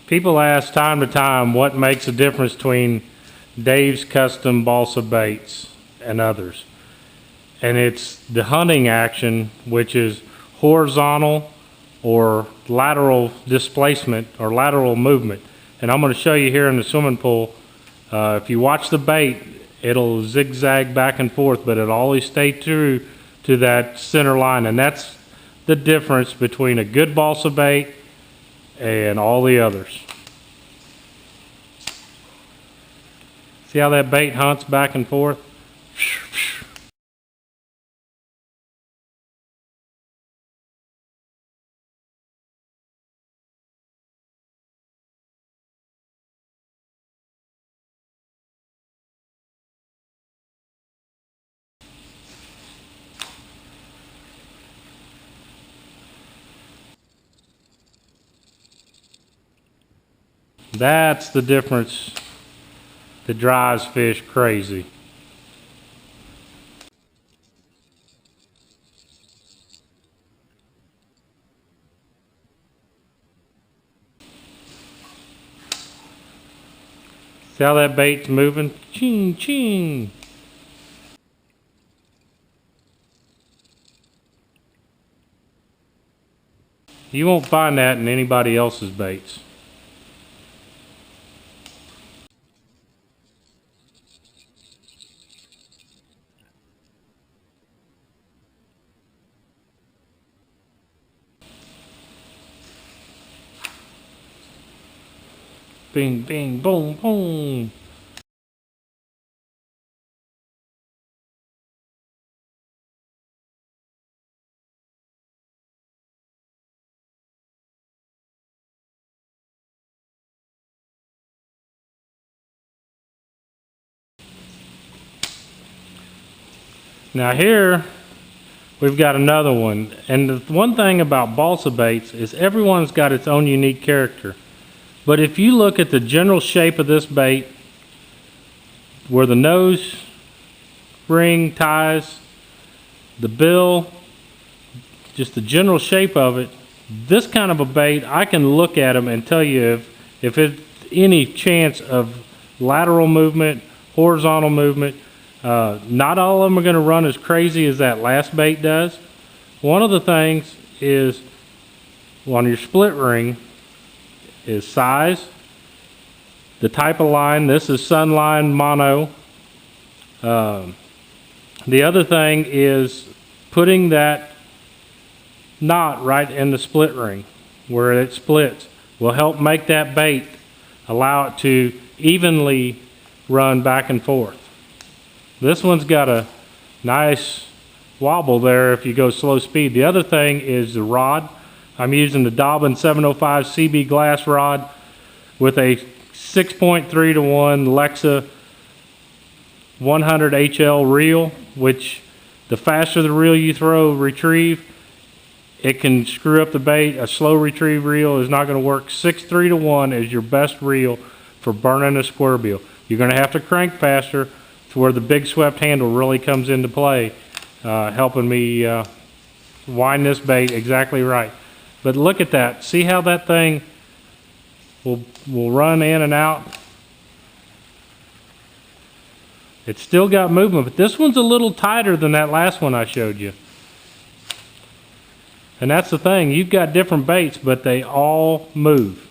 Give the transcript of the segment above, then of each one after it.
People ask time to time what makes a difference between Dave's custom balsa baits and others. And it's the hunting action, which is horizontal or lateral displacement or lateral movement. And I'm going to show you here in the swimming pool. If you watch the bait, it'll zigzag back and forth, but it'll always stay true to that center line. And that's the difference between a good balsa bait and all the others. See how that bait hunts back and forth? That's the difference that drives fish crazy. See how that bait's moving? Ching, ching. You won't find that in anybody else's baits. Bing, bing, boom, boom. Now here, we've got another one. And the one thing about balsa baits is everyone's got its own unique character. But if you look at the general shape of this bait, where the nose ring ties, the bill, just the general shape of it, this kind of a bait, I can look at them and tell you if it's any chance of lateral movement, horizontal movement. Not all of them are going to run as crazy as that last bait does. One of the things is on your split ring is size, the type of line. This is Sunline mono. The other thing is putting that knot right in the split ring where it splits will help make that bait allow it to evenly run back and forth. This one's got a nice wobble there if you go slow speed. The other thing is the rod. I'm using the Dobbin 705 CB glass rod with a 6.3 to 1 Lexa 100 HL reel, which the faster the reel you throw retrieve, it can screw up the bait. A slow retrieve reel is not going to work. 6.3 to 1 is your best reel for burning a square bill. You're going to have to crank faster to where the big swept handle really comes into play, helping me wind this bait exactly right. But look at that. See how that thing will run in and out? It's still got movement, but this one's a little tighter than that last one I showed you. And that's the thing. You've got different baits, but they all move.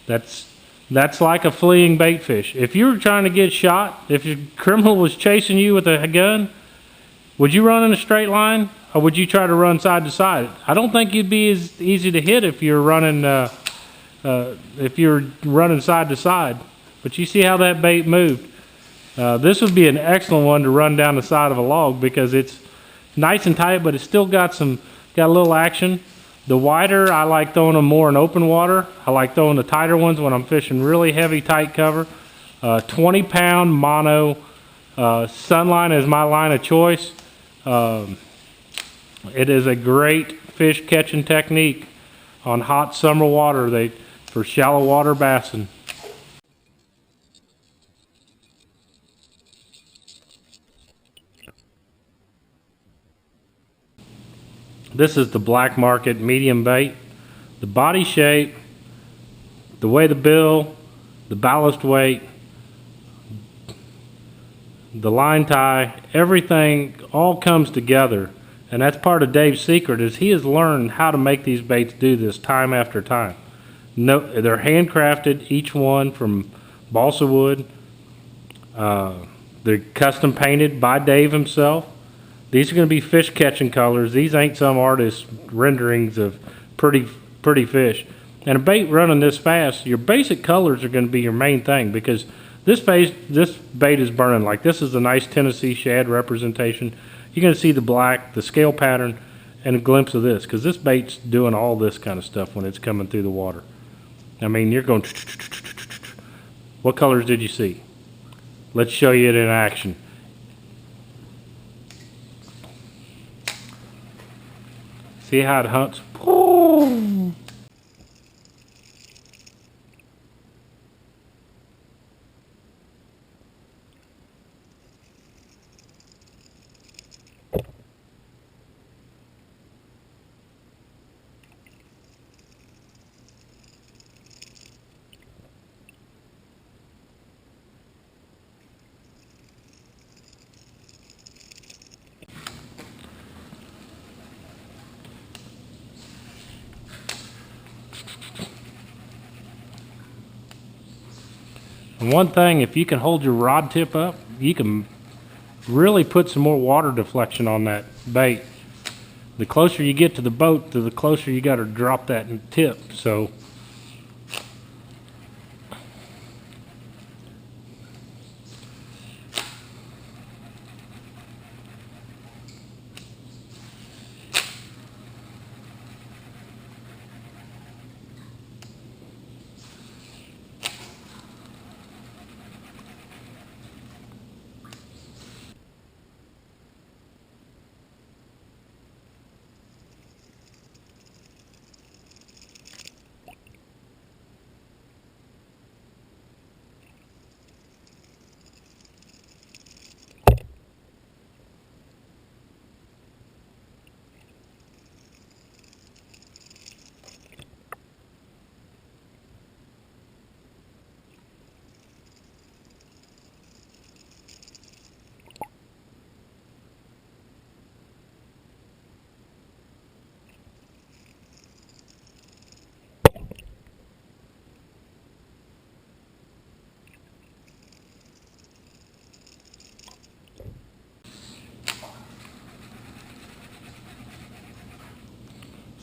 That's like a fleeing bait fish. If you were trying to get shot, if your criminal was chasing you with a gun, would you run in a straight line, or would you try to run side to side? I don't think you'd be as easy to hit if you're running side to side. But you see how that bait moved. This would be an excellent one to run down the side of a log because it's nice and tight, but it's still got a little action. The wider, I like throwing them more in open water. I like throwing the tighter ones when I'm fishing really heavy, tight cover. 20-pound mono Sunline is my line of choice. It is a great fish catching technique on hot summer water for shallow water bassing. This is the black market medium bait. The body shape, the way the bill, the ballast weight, the line tie, everything all comes together. And that's part of Dave's secret, is he has learned how to make these baits do this time after time. No, they're handcrafted, each one from balsa wood. They're custom painted by Dave himself. These are going to be fish catching colors. These ain't some artist's renderings of pretty fish. And a bait running this fast, your basic colors are going to be your main thing, because this bait is burning. Like, this is a nice Tennessee shad representation. You're going to see the black, the scale pattern, and a glimpse of this, because this bait's doing all this kind of stuff when it's coming through the water. I mean, you're going. What colors did you see? Let's show you it in action. See how it hunts? And one thing, if you can hold your rod tip up, you can really put some more water deflection on that bait. The closer you get to the boat, the closer you got to drop that tip. So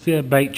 see that bait?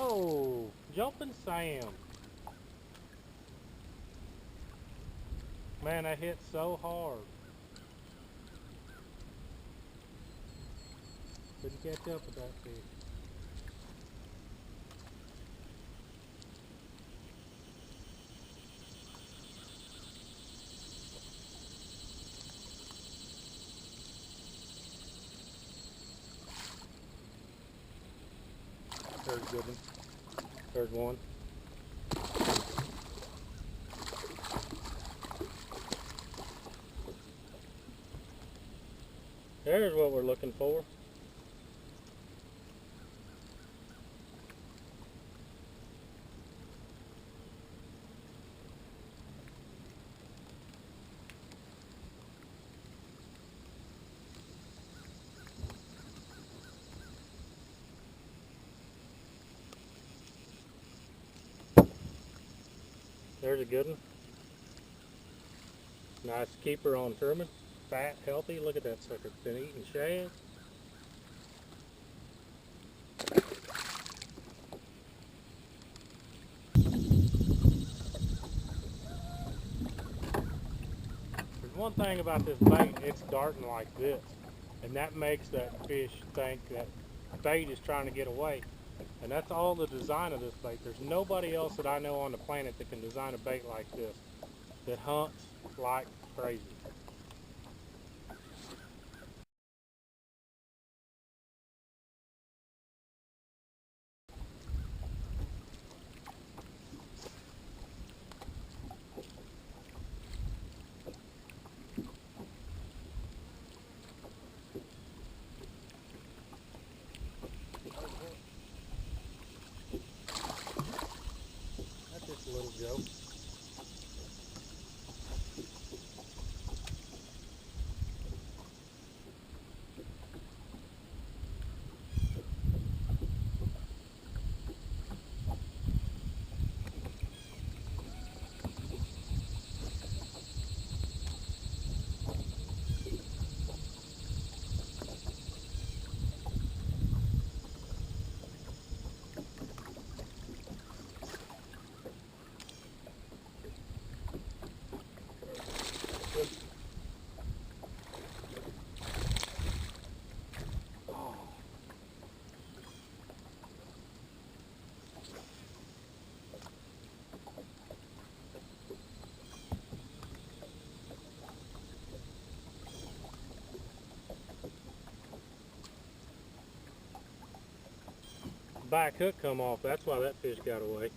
Oh, jumping Sam. Man, that hit so hard. Couldn't catch up with that fish. There's a good one. There's one. There's what we're looking for. There's a good one. Nice keeper on Truman. Fat, healthy. Look at that sucker. Been eating shad. There's one thing about this bait, it's darting like this. And that makes that fish think that bait is trying to get away. And that's all the design of this bait. There's nobody else that I know on the planet that can design a bait like this, that hunts like crazy. That's just a little joke. Back hook come off, that's why that fish got away.